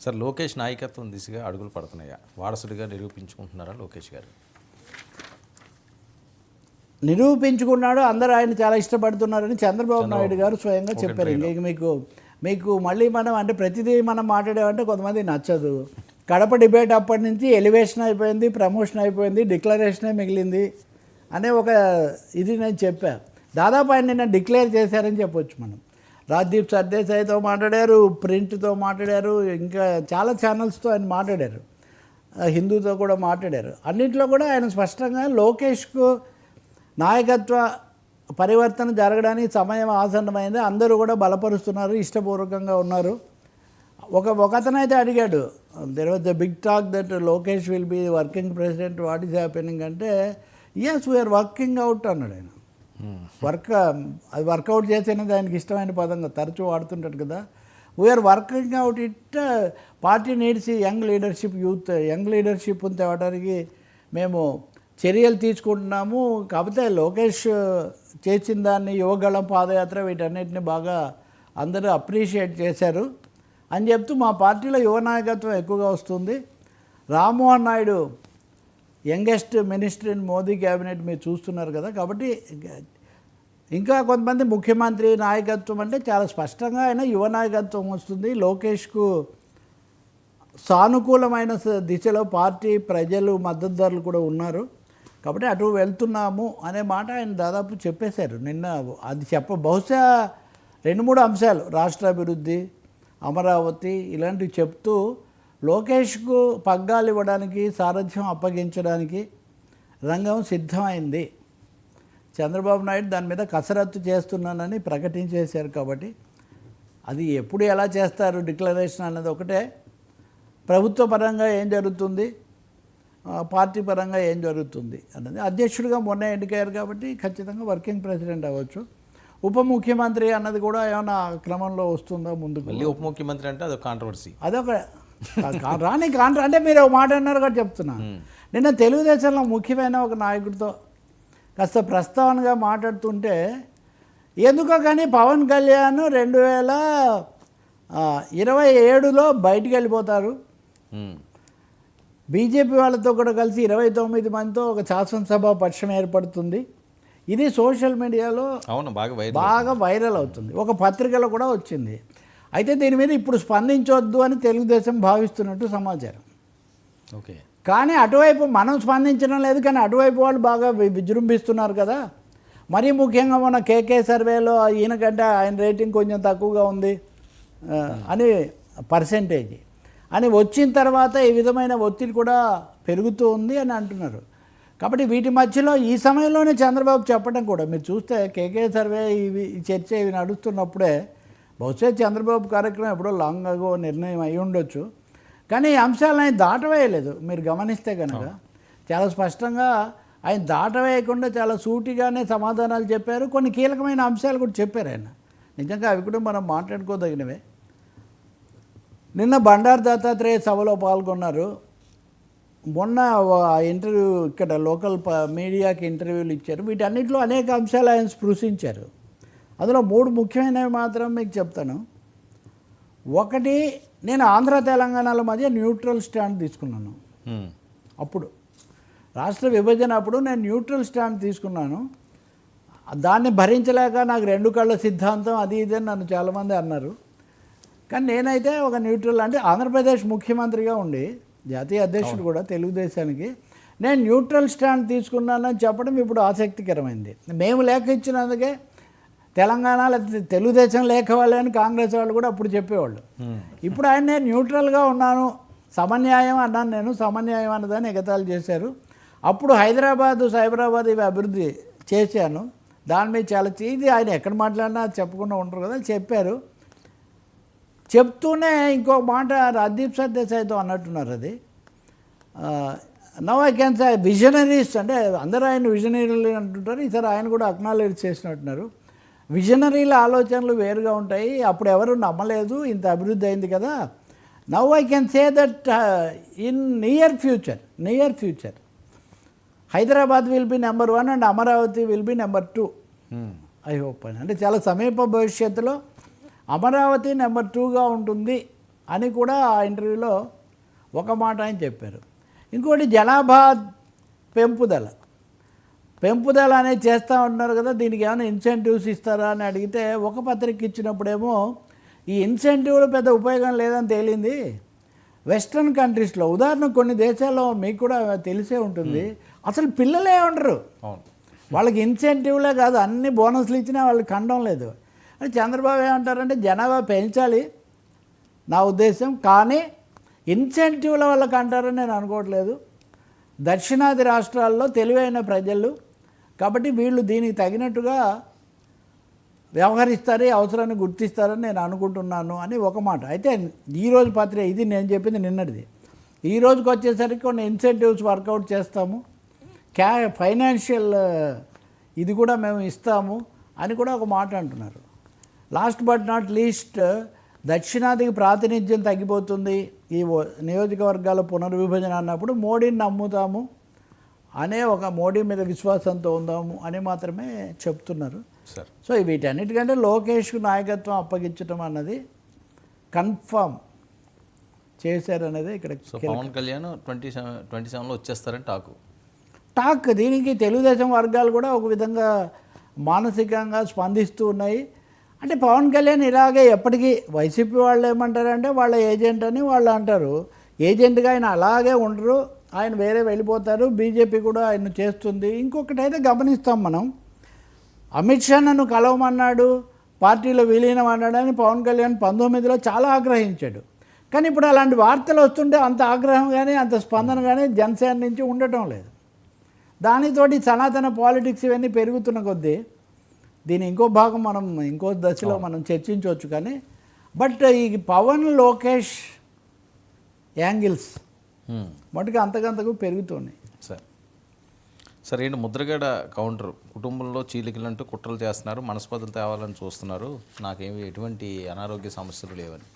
Sir Lokesh నాయకత్వం దిశగా అడుగులు పడుతున్నాయా? వారసుడిగా నిరూపించుకుంటున్నారా లోకేష్ గారు? నిరూపించుకున్నాడు. అందరూ ఆయన చాలా ఇష్టపడుతున్నారని చంద్రబాబు నాయుడు గారు స్వయంగా చెప్పారు. ఇంక మీకు మళ్ళీ మనం అంటే ప్రతిదీ మనం మాట్లాడేమంటే కొంతమంది నచ్చదు. కడప డిబేట్ అప్పటి నుంచి ఎలివేషన్ అయిపోయింది, ప్రమోషన్ అయిపోయింది, డిక్లరేషనే మిగిలింది అనే ఒక ఇది నేను చెప్పాను. దాదాపు ఆయన నిన్న డిక్లేర్ చేశారని చెప్పొచ్చు మనం. రాజ్దీప్ సర్దేశాయితో మాట్లాడారు, ప్రింట్తో మాట్లాడారు, ఇంకా చాలా ఛానల్స్తో ఆయన మాట్లాడారు, హిందూతో కూడా మాట్లాడారు. అన్నింటిలో కూడా ఆయన స్పష్టంగా లోకేష్కు నాయకత్వ పరివర్తన జరగడానికి సమయం ఆసన్నమైంది, అందరూ కూడా బలపరుస్తున్నారు, ఇష్టపూర్వకంగా ఉన్నారు. ఒకతనైతే అడిగాడు, there was the big talk that Lokesh will be working president, what is happening అంటే, ఎస్ వీఆర్ వర్కింగ్ అవుట్ అన్నాడు ఆయన. అది వర్కౌట్ చేసేది ఆయనకి ఇష్టమైన పదంగా తరచూ వాడుతుంటాడు కదా. We are working out it, party needs young leadership, youth young leadership తేవడానికి మేము చర్యలు తీసుకుంటున్నాము. కాకపోతే లోకేష్ చేసిన దాన్ని, యువగళం పాదయాత్ర, వీటన్నిటిని బాగా అందరూ అప్రిషియేట్ చేశారు అని చెప్తూ, మా పార్టీలో యువ నాయకత్వం ఎక్కువగా వస్తుంది. Rammohan Naidu youngest minister in Modi cabinet మీరు చూస్తున్నారు కదా. కాబట్టి ఇంకా కొంతమంది ముఖ్యమంత్రి నాయకత్వం అంటే చాలా స్పష్టంగా ఆయన యువ నాయకత్వం వస్తుంది. లోకేష్కు సానుకూలమైన దిశలో పార్టీ, ప్రజలు, మద్దతుదారులు కూడా ఉన్నారు. కాబట్టి అటు వెళ్తున్నాము అనే మాట ఆయన దాదాపు చెప్పేశారు నిన్న. అది బహుశా 2-3 అంశాలు, రాష్ట్రాభివృద్ధి, అమరావతి, ఇలాంటివి చెప్తూ లోకేష్కు పగ్గాలు ఇవ్వడానికి, సారథ్యం అప్పగించడానికి రంగం సిద్ధమైంది. చంద్రబాబు నాయుడు దాని మీద కసరత్తు చేస్తున్నానని ప్రకటించేశారు. కాబట్టి అది ఎప్పుడు ఎలా చేస్తారు డిక్లరేషన్ అన్నది ఒకటే, ప్రభుత్వ పరంగా ఏం జరుగుతుంది, పార్టీ పరంగా ఏం జరుగుతుంది అన్నది. అధ్యక్షుడిగా మొన్న ఎన్నికయ్యారు కాబట్టి ఖచ్చితంగా వర్కింగ్ ప్రెసిడెంట్ అవ్వచ్చు. ఉప ముఖ్యమంత్రి అన్నది కూడా ఏమైనా క్రమంలో వస్తుందా ముందుకు? మళ్ళీ ఉప ముఖ్యమంత్రి అంటే అదొక కాంట్రవర్సీ, అదొక రాని కాంట్రా. అంటే మీరు ఒక మాట అన్నారు కూడా చెప్తున్నా. నిన్న తెలుగుదేశంలో ముఖ్యమైన ఒక నాయకుడితో కాస్త ప్రస్తావనగా మాట్లాడుతుంటే, ఎందుకో కానీ పవన్ కళ్యాణ్ 2027లో బయటికి వెళ్ళిపోతారు, బీజేపీ వాళ్ళతో కూడా కలిసి 29 మందితో ఒక శాసనసభ పక్షం ఏర్పడుతుంది. ఇది సోషల్ మీడియాలో బాగా వైరల్ అవుతుంది, ఒక పత్రికలో కూడా వచ్చింది. అయితే దీని మీద ఇప్పుడు స్పందించవద్దు అని తెలుగుదేశం భావిస్తున్నట్టు సమాచారం. ఓకే, కానీ అటువైపు మనం స్పందించడం లేదు, కానీ అటువైపు వాళ్ళు బాగా విజృంభిస్తున్నారు కదా. మరీ ముఖ్యంగా మన కేకే సర్వేలో ఈయనకంటే ఆయన రేటింగ్ కొంచెం తక్కువగా ఉంది అని పర్సెంటేజ్ అని వచ్చిన తర్వాత ఈ విధమైన ఒత్తిడి కూడా పెరుగుతూ ఉంది అని అంటున్నారు. కాబట్టి వీటి మధ్యలో ఈ సమయంలోనే చంద్రబాబు చెప్పడం కూడా మీరు చూస్తే, కేకే సర్వే ఈ చర్చ ఇవి నడుస్తున్నప్పుడే బహుశా చంద్రబాబు కార్యక్రమం ఎప్పుడో లాంగ్ అగో నిర్ణయం అయి ఉండొచ్చు, కానీ ఈ అంశాలను ఆయన దాటవేయలేదు. మీరు గమనిస్తే కనుక చాలా స్పష్టంగా ఆయన దాటవేయకుండా చాలా సూటిగానే సమాధానాలు చెప్పారు. కొన్ని కీలకమైన అంశాలు కూడా చెప్పారు ఆయన. నిజంగా అవి కూడా మనం మాట్లాడుకోదగినవే. నిన్న బండారు దత్తాత్రేయ సభలో పాల్గొన్నారు. మొన్న ఇంటర్వ్యూ ఇక్కడ లోకల్ మీడియాకి ఇంటర్వ్యూలు ఇచ్చారు. వీటన్నిటిలో అనేక అంశాలు ఆయన స్పృశించారు. అందులో 3 ముఖ్యమైనవి మాత్రం మీకు చెప్తాను. ఒకటి, నేను ఆంధ్ర తెలంగాణల మధ్య న్యూట్రల్ స్టాండ్ తీసుకున్నాను. అప్పుడు రాష్ట్ర విభజన అప్పుడు నేను న్యూట్రల్ స్టాండ్ తీసుకున్నాను. దాన్ని భరించలేక నాకు 2 కళ్ళ సిద్ధాంతం అది ఇది అని నన్ను చాలామంది అన్నారు. కానీ నేనైతే ఒక న్యూట్రల్, అంటే ఆంధ్రప్రదేశ్ ముఖ్యమంత్రిగా ఉండి జాతీయ అధ్యక్షుడు కూడా తెలుగుదేశానికి, నేను న్యూట్రల్ స్టాండ్ తీసుకున్నానని చెప్పడం ఇప్పుడు ఆసక్తికరమైంది. మేము లేఖ ఇచ్చినందుకే తెలంగాణ తెలుగుదేశం లేఖ వాళ్ళే అని కాంగ్రెస్ వాళ్ళు కూడా అప్పుడు చెప్పేవాళ్ళు. ఇప్పుడు ఆయన నేను న్యూట్రల్గా ఉన్నాను, సమన్యాయం అన్నాను, నేను సమన్యాయం అన్నదాన్ని ఎగతాళి చేశారు. అప్పుడు హైదరాబాదు, సైబరాబాద్ ఇవి అభివృద్ధి చేశాను, దాని మీద చాలా ఇది ఆయన ఎక్కడ మాట్లాడినా చెప్పకుండా ఉంటారు కదా, చెప్పారు. చెప్తూనే ఇంకో మాట రాజ్దీప్ సర్దేశాయితో అన్నట్టున్నారు. అది now I can say visionaries, అంటే అందరూ ఆయన విజనరీలు అంటుంటారు, ఈసారి ఆయన కూడా అక్నాలెడ్జ్ చేసినట్టున్నారు. విజనరీల ఆలోచనలు వేరుగా ఉంటాయి, అప్పుడు ఎవరు నమ్మలేదు, ఇంత అభివృద్ధి అయింది కదా. Now I can say that in near future Hyderabad will be number 1 and Amaravati will be number 2 I hope అని. అంటే చాలా సమీప భవిష్యత్తులో అమరావతి నెంబర్ 2గా ఉంటుంది అని కూడా ఆ ఇంటర్వ్యూలో ఒక మాట ఆయన చెప్పారు. ఇంకోటి జనాభా పెంపుదల అనేది చేస్తూ ఉంటున్నారు కదా, దీనికి ఏమైనా ఇన్సెంటివ్స్ ఇస్తారా అని అడిగితే ఒక పత్రిక ఇచ్చినప్పుడేమో ఈ ఇన్సెంటివ్లు పెద్ద ఉపయోగం లేదని తేలింది. వెస్ట్రన్ కంట్రీస్లో ఉదాహరణ కొన్ని దేశాల్లో మీకు కూడా తెలిసే ఉంటుంది, అసలు పిల్లలే ఉండరు. వాళ్ళకి ఇన్సెంటివ్లే కాదు, అన్ని బోనస్లు ఇచ్చినా వాళ్ళకి ఖండం లేదు. అని చంద్రబాబు ఏమంటారంటే జనాభా పెంచాలి నా ఉద్దేశం, కానీ ఇన్సెంటివ్ల వాళ్ళకి అంటారని నేను అనుకోవట్లేదు. దక్షిణాది రాష్ట్రాల్లో తెలివైన ప్రజలు కాబట్టి వీళ్ళు దీనికి తగినట్టుగా వ్యవహరిస్తారు, అవసరాన్ని గుర్తిస్తారని నేను అనుకుంటున్నాను అని ఒక మాట. అయితే ఈరోజు పత్రిక ఇది నేను చెప్పింది నిన్నటిది. ఈ రోజుకి వచ్చేసరికి కొన్ని ఇన్సెంటివ్స్ వర్కౌట్ చేస్తాము, ఫైనాన్షియల్ ఇది కూడా మేము ఇస్తాము అని కూడా ఒక మాట అంటున్నారు. లాస్ట్ బట్ నాట్ లీస్ట్ దక్షిణాదికి ప్రాతినిధ్యం తగ్గిపోతుంది ఈ నియోజకవర్గాల పునర్విభజన అన్నప్పుడు మోడీని నమ్ముతాము అనే ఒక మోడీ మీద విశ్వాసంతో ఉందాము అని మాత్రమే చెప్తున్నారు. సో వీటన్నిటికంటే లోకేష్కు నాయకత్వం అప్పగించడం అన్నది కన్ఫర్మ్ చేశారనేది ఇక్కడ. పవన్ కళ్యాణ్ 27లో వచ్చేస్తారని టాక్. దీనికి తెలుగుదేశం వర్గాలు కూడా ఒక విధంగా మానసికంగా స్పందిస్తూ ఉన్నాయి. అంటే పవన్ కళ్యాణ్ ఇలాగే ఎప్పటికీ వైసీపీ వాళ్ళు ఏమంటారంటే వాళ్ళ ఏజెంట్ అని వాళ్ళు అంటారు. ఏజెంట్గా ఆయన అలాగే ఉండరు, ఆయన వేరే వెళ్ళిపోతారు. బీజేపీ కూడా ఆయన చేస్తుంది. ఇంకొకటి అయితే గమనిస్తాం మనం, అమిత్ షా నన్ను కలవమన్నాడు, పార్టీలో విలీనం అన్నాడని పవన్ కళ్యాణ్ 19లో చాలా ఆగ్రహించాడు. కానీ ఇప్పుడు అలాంటి వార్తలు వస్తుంటే అంత ఆగ్రహం కానీ అంత స్పందన కానీ జనసేన నుంచి ఉండటం లేదు. దానితోటి సనాతన పాలిటిక్స్ ఇవన్నీ పెరుగుతున్న కొద్దీ దీని ఇంకో భాగం మనం ఇంకో దశలో మనం చర్చించవచ్చు. కానీ బట్ ఈ పవన్ లోకేష్ యాంగిల్స్ మటుకు అంతకంతకు పెరుగుతున్నాయి. సరే ఏంటి ముద్రగడ కౌంటర్, కుటుంబంలో చీలికలంటూ కుట్రలు చేస్తున్నారు, మనస్పర్ధలు తేవాలని చూస్తున్నారు, నాకేమి ఎటువంటి అనారోగ్య సమస్యలు లేవని.